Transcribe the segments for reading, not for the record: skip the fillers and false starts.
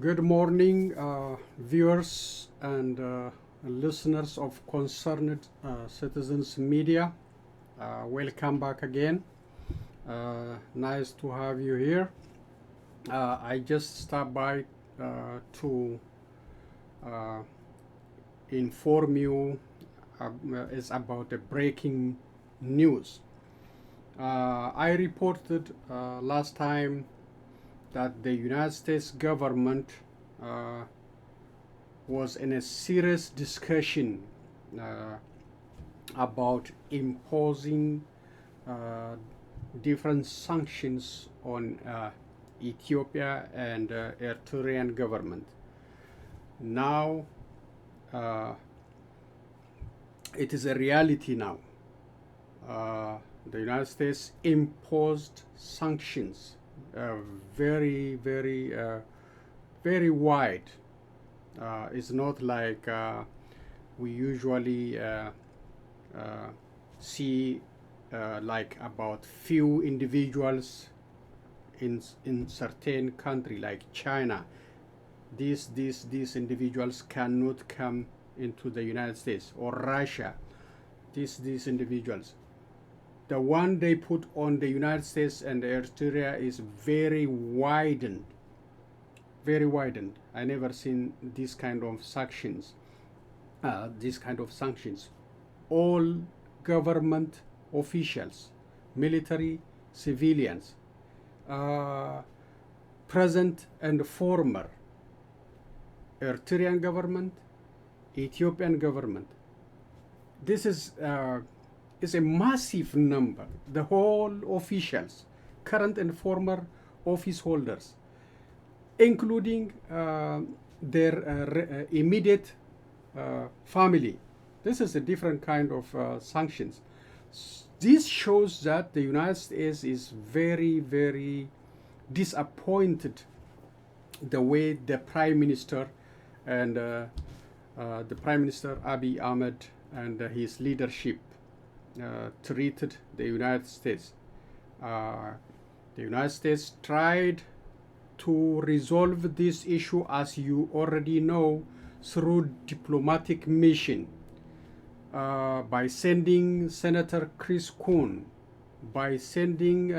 Good morning, viewers and listeners of Concerned Citizens Media. Welcome back again. Nice to have you here. I just stopped by to inform you it's about the breaking news. I reported last time that the United States government was in a serious discussion about imposing different sanctions on Ethiopia and Eritrean government. Now it is a reality now. The United States imposed sanctions very wide. It's not like we usually see like about few individuals in certain country like China. These individuals cannot come into the United States, or Russia. These individuals, the one they put on the United States and Eritrea is very widened. I never seen this kind of sanctions. All government officials, military, civilians, present and former, Eritrean government, Ethiopian government. This is a massive number. The whole officials, current and former office holders, including their immediate family. This is a different kind of sanctions. This shows that the United States is very disappointed the way the Prime Minister and the Prime Minister Abiy Ahmed and his leadership treated the United States. The United States tried to resolve this issue, as you already know, through diplomatic mission, by sending Senator Chris Coons, by sending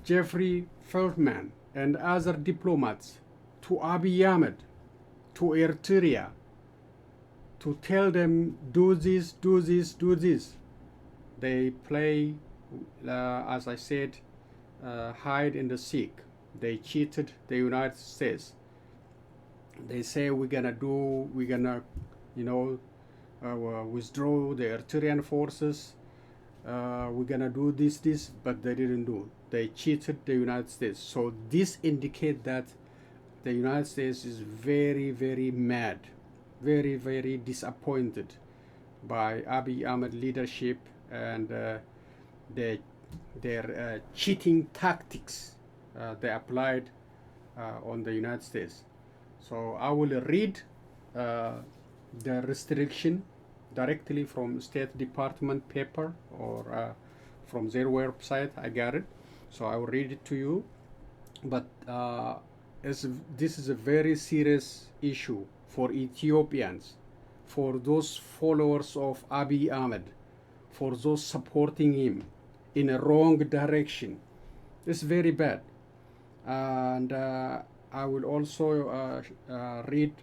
Jeffrey Feltman and other diplomats to Abiy Ahmed, to Eritrea, to tell them do this. They play, as I said, hide and seek. They cheated the United States. They say we're gonna withdraw the Eritrean forces. We're gonna do this, but they didn't do. They cheated the United States. So this indicates that the United States is very mad, very disappointed by Abiy Ahmed leadership and their cheating tactics they applied on the United States. So I will read the restriction directly from State Department paper or from their website. I got it, so I will read it to you. But this is a very serious issue for Ethiopians, for those followers of Abiy Ahmed, for those supporting him in a wrong direction. It's very bad. And I will also read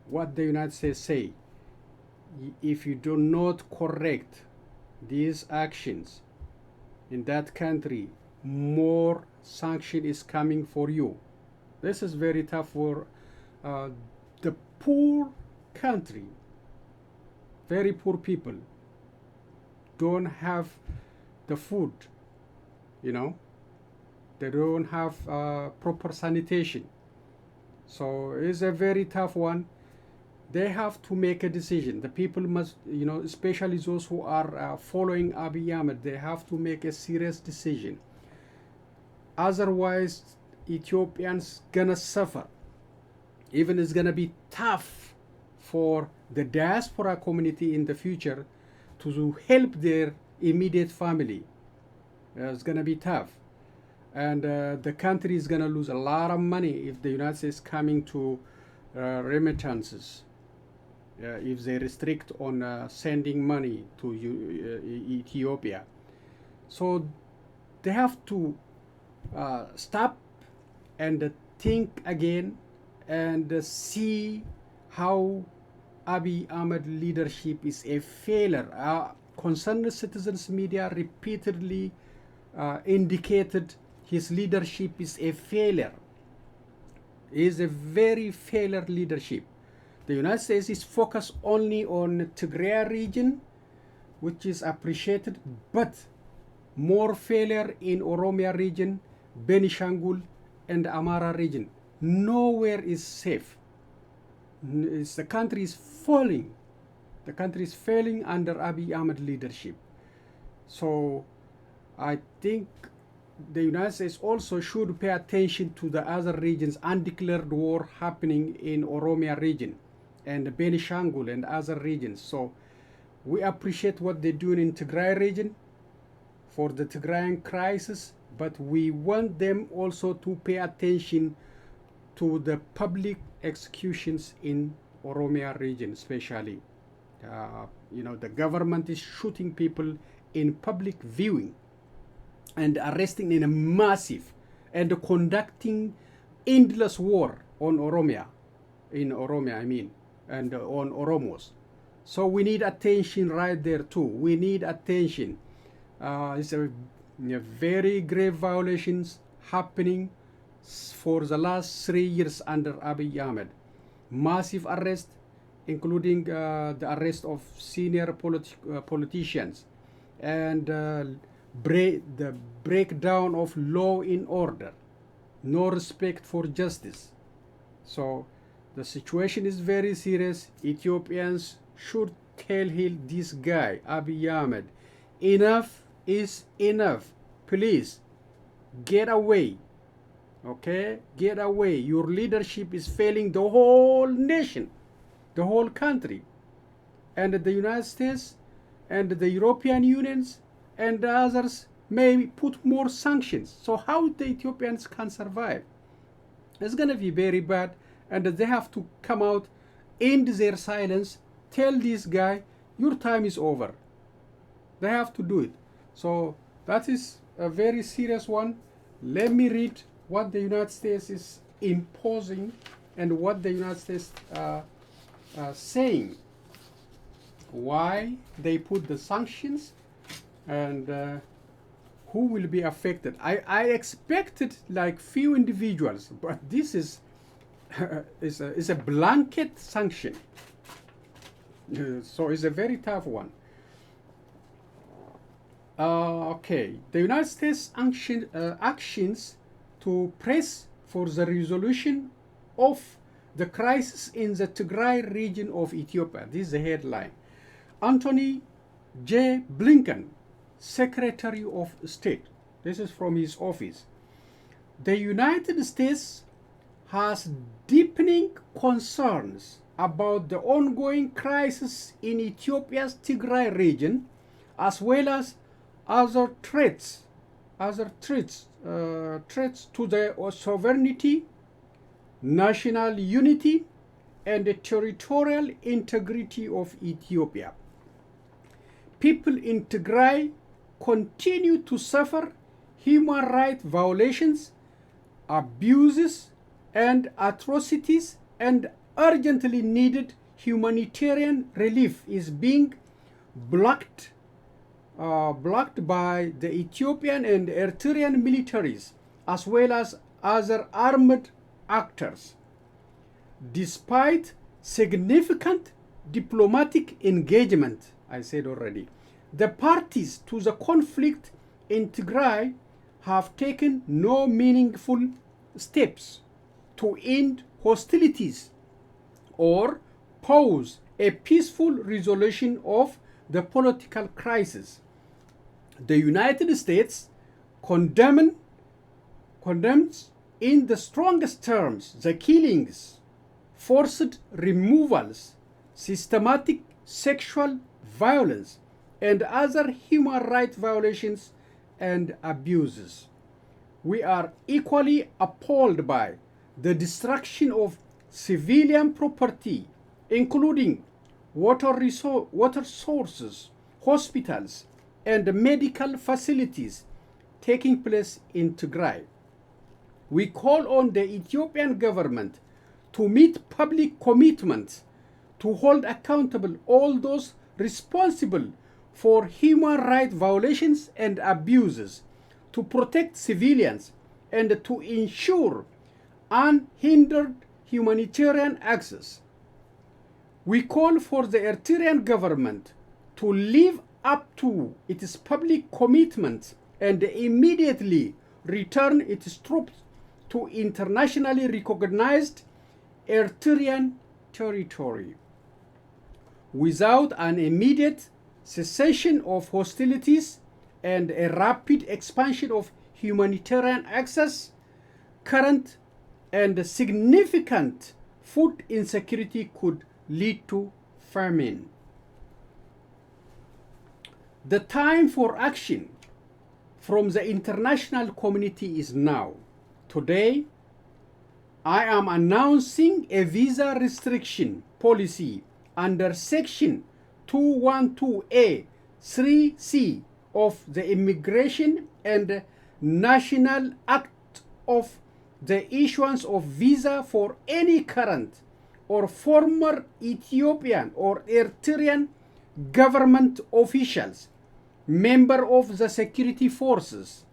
what the United States say. If you do not correct these actions in that country, more sanction is coming for you. This is very tough for the poor country. Very poor people don't have the food, they don't have proper sanitation. So it's a very tough one. They have to make a decision. The people must, especially those who are following Abiy Ahmed, they have to make a serious decision. Otherwise, Ethiopians gonna suffer. Even it's gonna be tough for the diaspora community in the future to help their immediate family. It's gonna be tough. And the country is going to lose a lot of money if the United States coming to remittances. If they restrict on sending money to Ethiopia. So they have to stop and think again and see how Abiy Ahmed leadership is a failure. Concerned citizens media repeatedly indicated his leadership is a failure. It is a very failure leadership. The United States is focused only on Tigray region, which is appreciated, but more failure in Oromia region, Benishangul, and Amhara region. Nowhere is safe. The country is falling. The country is failing under Abiy Ahmed leadership. So I think the United States also should pay attention to the other regions, undeclared war happening in Oromia region and Benishangul and other regions. So we appreciate what they're doing in Tigray region for the Tigrayan crisis, but we want them also to pay attention to the public executions in Oromia region, especially. The government is shooting people in public viewing and arresting in a massive and conducting endless war on Oromia, and on Oromos. So we need attention right there too. We need attention. It's a very grave violations happening for the last 3 years under Abiy Ahmed. Massive arrest, including the arrest of senior politicians, and the breakdown of law in order, no respect for justice. So the situation is very serious. Ethiopians should tell this guy, Abiy Ahmed, enough is enough. Please, get away. Okay? Get away. Your leadership is failing the whole nation, the whole country. And the United States and the European Unions and the others may put more sanctions. So how the Ethiopians can survive? It's going to be very bad. And they have to come out, end their silence, tell this guy, your time is over. They have to do it. So that is a very serious one. Let me read what the United States is imposing and what the United States saying. Why they put the sanctions and who will be affected. I expected like few individuals, but this is is a blanket sanction. So it's a very tough one. Okay, the United States actions to press for the resolution of the crisis in the Tigray region of Ethiopia. This is the headline. Anthony J. Blinken, Secretary of State. This is from his office. The United States has deepening concerns about the ongoing crisis in Ethiopia's Tigray region, as well as other threats to the sovereignty, national unity, and the territorial integrity of Ethiopia. People in Tigray continue to suffer human rights violations, abuses, and atrocities, and urgently needed humanitarian relief is being blocked by the Ethiopian and Eritrean militaries, as well as other armed actors. Despite significant diplomatic engagement, I said already, the parties to the conflict in Tigray have taken no meaningful steps to end hostilities or pose a peaceful resolution of the political crisis. The United States condemns in the strongest terms the killings, forced removals, systematic sexual violence, and other human rights violations and abuses. we are equally appalled by the destruction of civilian property, including water sources, hospitals, and medical facilities taking place in Tigray. We call on the Ethiopian government to meet public commitments to hold accountable all those responsible for human rights violations and abuses, to protect civilians, and to ensure unhindered humanitarian access. We call for the Eritrean government to live up to its public commitments and immediately return its troops to internationally recognized Eritrean territory. Without an immediate cessation of hostilities and a rapid expansion of humanitarian access, current and significant food insecurity could lead to famine. The time for action from the international community is now. Today, I am announcing a visa restriction policy under Section 212A 3C of the Immigration and National Act of the issuance of visa for any current or former Ethiopian or Eritrean government officials, member of the security forces,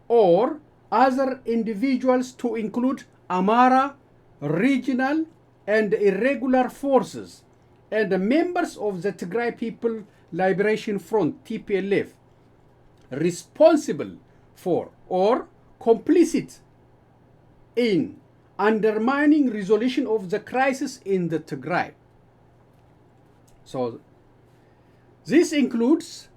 or other individuals, to include Amhara regional and irregular forces and members of the Tigray People Liberation Front TPLF, responsible for or complicit in undermining resolution of the crisis in the Tigray. So this includes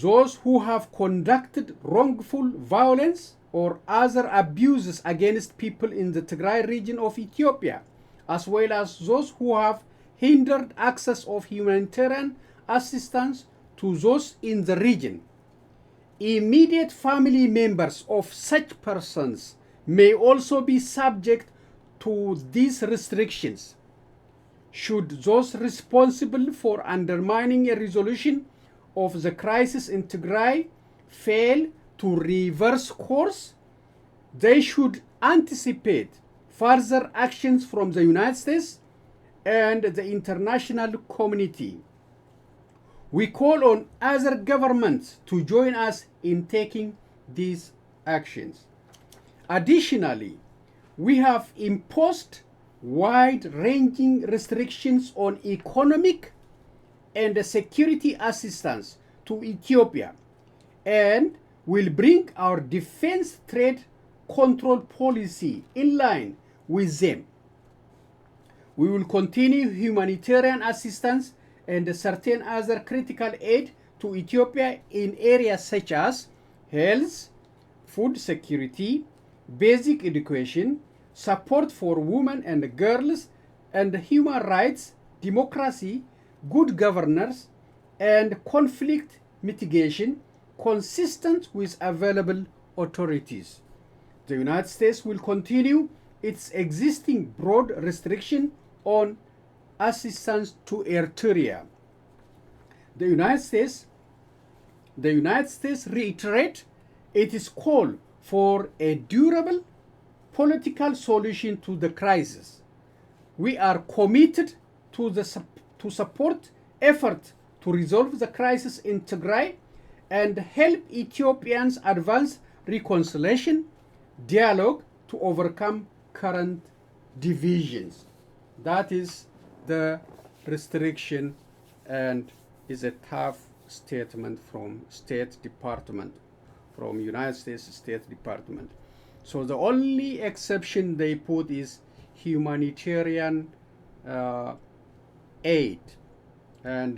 those who have conducted wrongful violence or other abuses against people in the Tigray region of Ethiopia, as well as those who have hindered access of humanitarian assistance to those in the region. Immediate family members of such persons may also be subject to these restrictions. Should those responsible for undermining a resolution of the crisis in Tigray fail to reverse course, they should anticipate further actions from the United States and the international community. We call on other governments to join us in taking these actions. Additionally, we have imposed wide-ranging restrictions on economic and security assistance to Ethiopia, and will bring our defense trade control policy in line with them. We will continue humanitarian assistance and certain other critical aid to Ethiopia in areas such as health, food security, basic education, support for women and girls, and human rights, democracy, good governance, and conflict mitigation consistent with available authorities. The United States will continue its existing broad restriction on assistance to Eritrea. The United States reiterate its call for a durable political solution to the crisis. We are committed to support efforts to resolve the crisis in Tigray and help Ethiopians advance reconciliation, dialogue to overcome current divisions. That is the restriction, and is a tough statement from State Department, from United States State Department. So the only exception they put is humanitarian aid and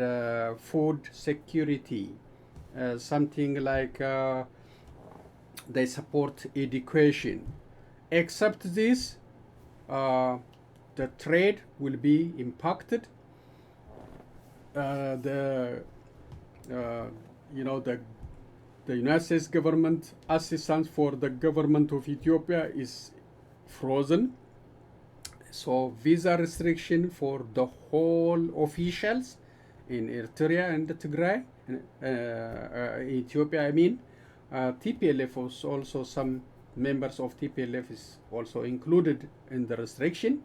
food security, something like they support education. Except this, the trade will be impacted. The the United States government assistance for the government of Ethiopia is frozen. So visa restriction for the whole officials in Eritrea and Tigray, Ethiopia, I mean. TPLF was also, some members of TPLF is also included in the restriction.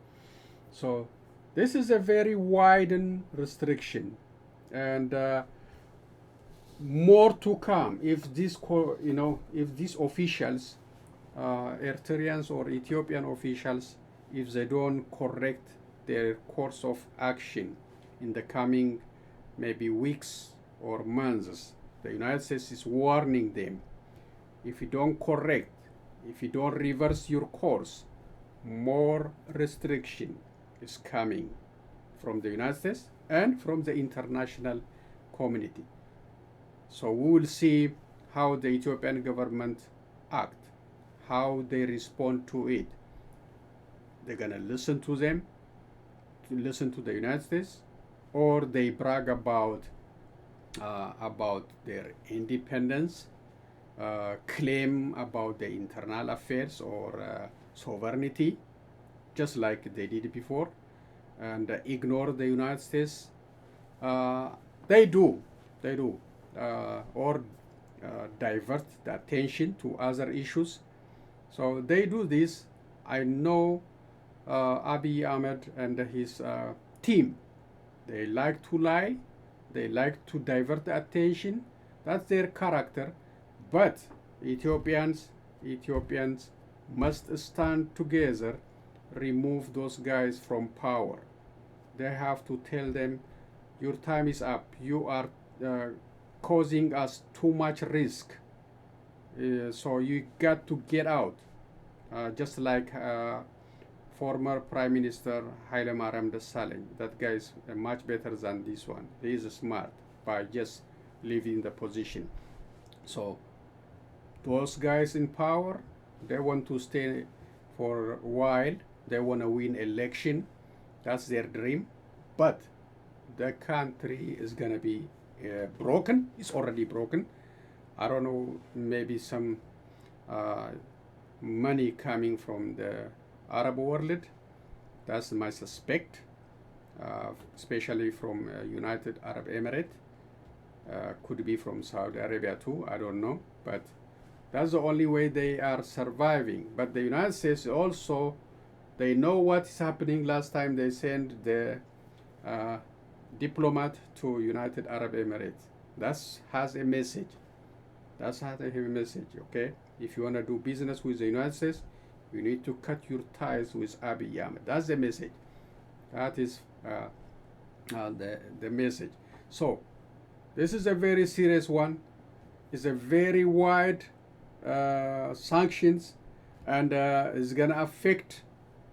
So this is a very widened restriction, and more to come if this, if these officials, Eritreans or Ethiopian officials, if they don't correct their course of action in the coming maybe weeks or months. The United States is warning them. If you don't correct, if you don't reverse your course, more restriction is coming from the United States and from the international community. So we will see how the Ethiopian government act, how they respond to it. They're gonna listen to them, to listen to the United States, or they brag about their independence, claim about the internal affairs or sovereignty, just like they did before, and ignore the United States. They do, or divert the attention to other issues. So they do this. I know Abiy Ahmed and his team, they like to lie, they like to divert the attention. That's their character. But Ethiopians must stand together, remove those guys from power. They have to tell them, your time is up. You are causing us too much risk. So you got to get out. Just like former Prime Minister Haile Mariam Desalegn. That guy is much better than this one. He is smart by just leaving the position. So those guys in power, they want to stay for a while. They want to win election. That's their dream. But the country is going to be broken. It's already broken. I don't know, maybe some money coming from the Arab world. That's my suspect, especially from United Arab Emirates. Could be from Saudi Arabia too, I don't know. But that's the only way they are surviving. But the United States also, they know what is happening. Last time they sent the diplomat to United Arab Emirates. That has a message. That's how they have a message, okay? If you want to do business with the United States, you need to cut your ties with Abiy Ahmed. That's the message. That is the message. So this is a very serious one. It's a very wide sanctions, and it's going to affect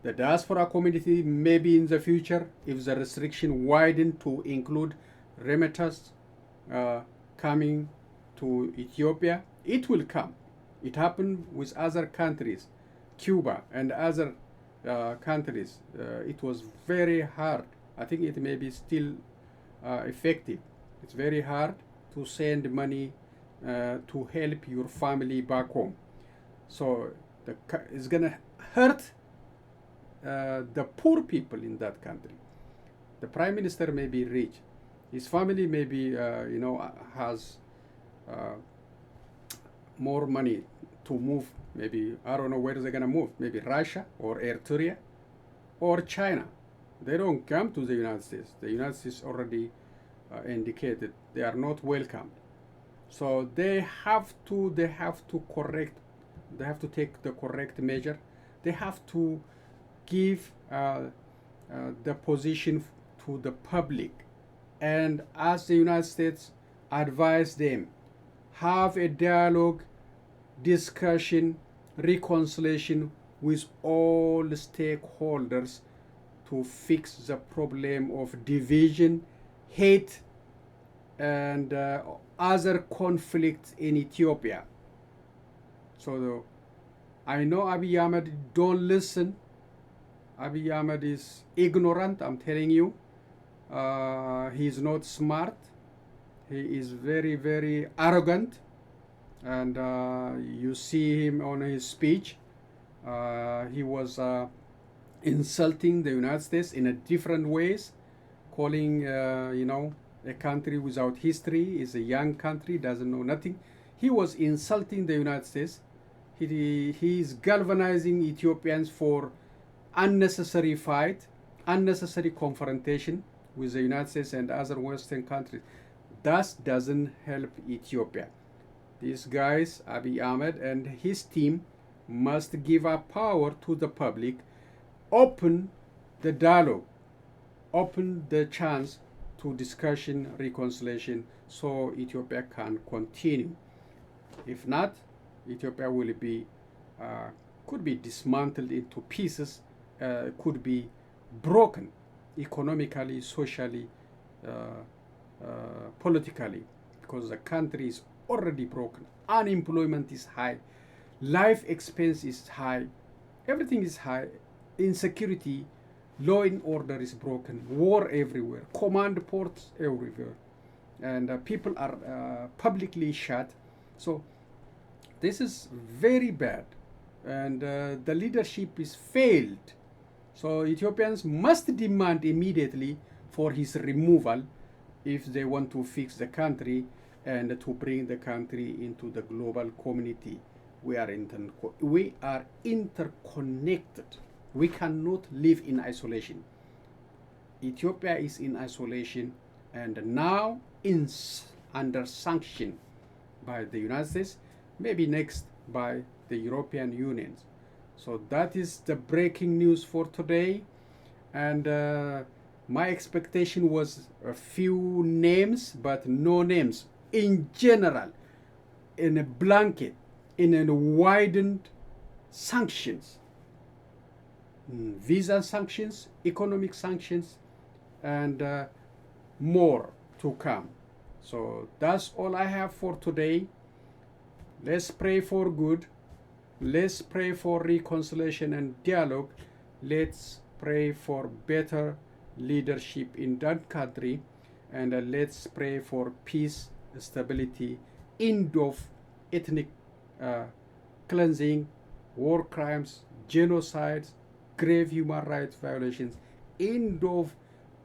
the diaspora community maybe in the future if the restriction widen to include remittance coming to Ethiopia. It will come. It happened with other countries, Cuba and other countries. It was very hard. I think it may be still effective. It's very hard to send money to help your family back home. So it's gonna hurt the poor people in that country. The prime minister may be rich. His family maybe has more money to move. Maybe, I don't know where they're gonna move. Maybe Russia or Eritrea or China. They don't come to the United States. The United States already indicated they are not welcomed. So they have to correct. They have to take the correct measure. They have to give the position to the public, and as the United States advise them, have a dialogue, discussion, reconciliation with all stakeholders to fix the problem of division, hate, and other conflicts in Ethiopia. So I know Abiy Ahmed don't listen. Abiy Ahmed is ignorant, I'm telling you. He's not smart. He is very, very arrogant. And you see him on his speech. He was insulting the United States in a different ways, calling, a country without history, is a young country, doesn't know nothing. He was insulting the United States. He is galvanizing Ethiopians for unnecessary fight, unnecessary confrontation with the United States and other Western countries. That doesn't help Ethiopia. These guys, Abiy Ahmed and his team, must give up power to the public, open the dialogue, open the chance to discussion, reconciliation, so Ethiopia can continue. If not, Ethiopia will be, could be dismantled into pieces, could be broken economically, socially, politically, because the country is already broken. Unemployment is high, life expense is high, everything is high, insecurity, law and order is broken, war everywhere, command ports everywhere, and people are publicly shot. So this is very bad, and the leadership is failed. So Ethiopians must demand immediately for his removal if they want to fix the country and to bring the country into the global community. We are interconnected. We cannot live in isolation. Ethiopia is in isolation and now under sanction by the United States, maybe next by the European Union. So that is the breaking news for today. And my expectation was a few names, but no names. In general, in a blanket, in a widened sanctions, visa sanctions, economic sanctions, and more to come. So that's all I have for today. Let's pray for good. Let's pray for reconciliation and dialogue. Let's pray for better leadership in that country. And let's pray for peace, stability, end of ethnic cleansing, war crimes, genocides, grave human rights violations, end of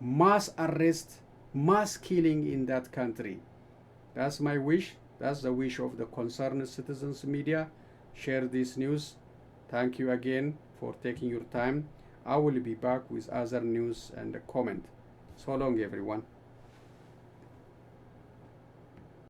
mass arrest, mass killing in that country. That's my wish. That's the wish of the Concerned Citizens Media. Share this news. Thank you again for taking your time. I will be back with other news and comment. So long, everyone.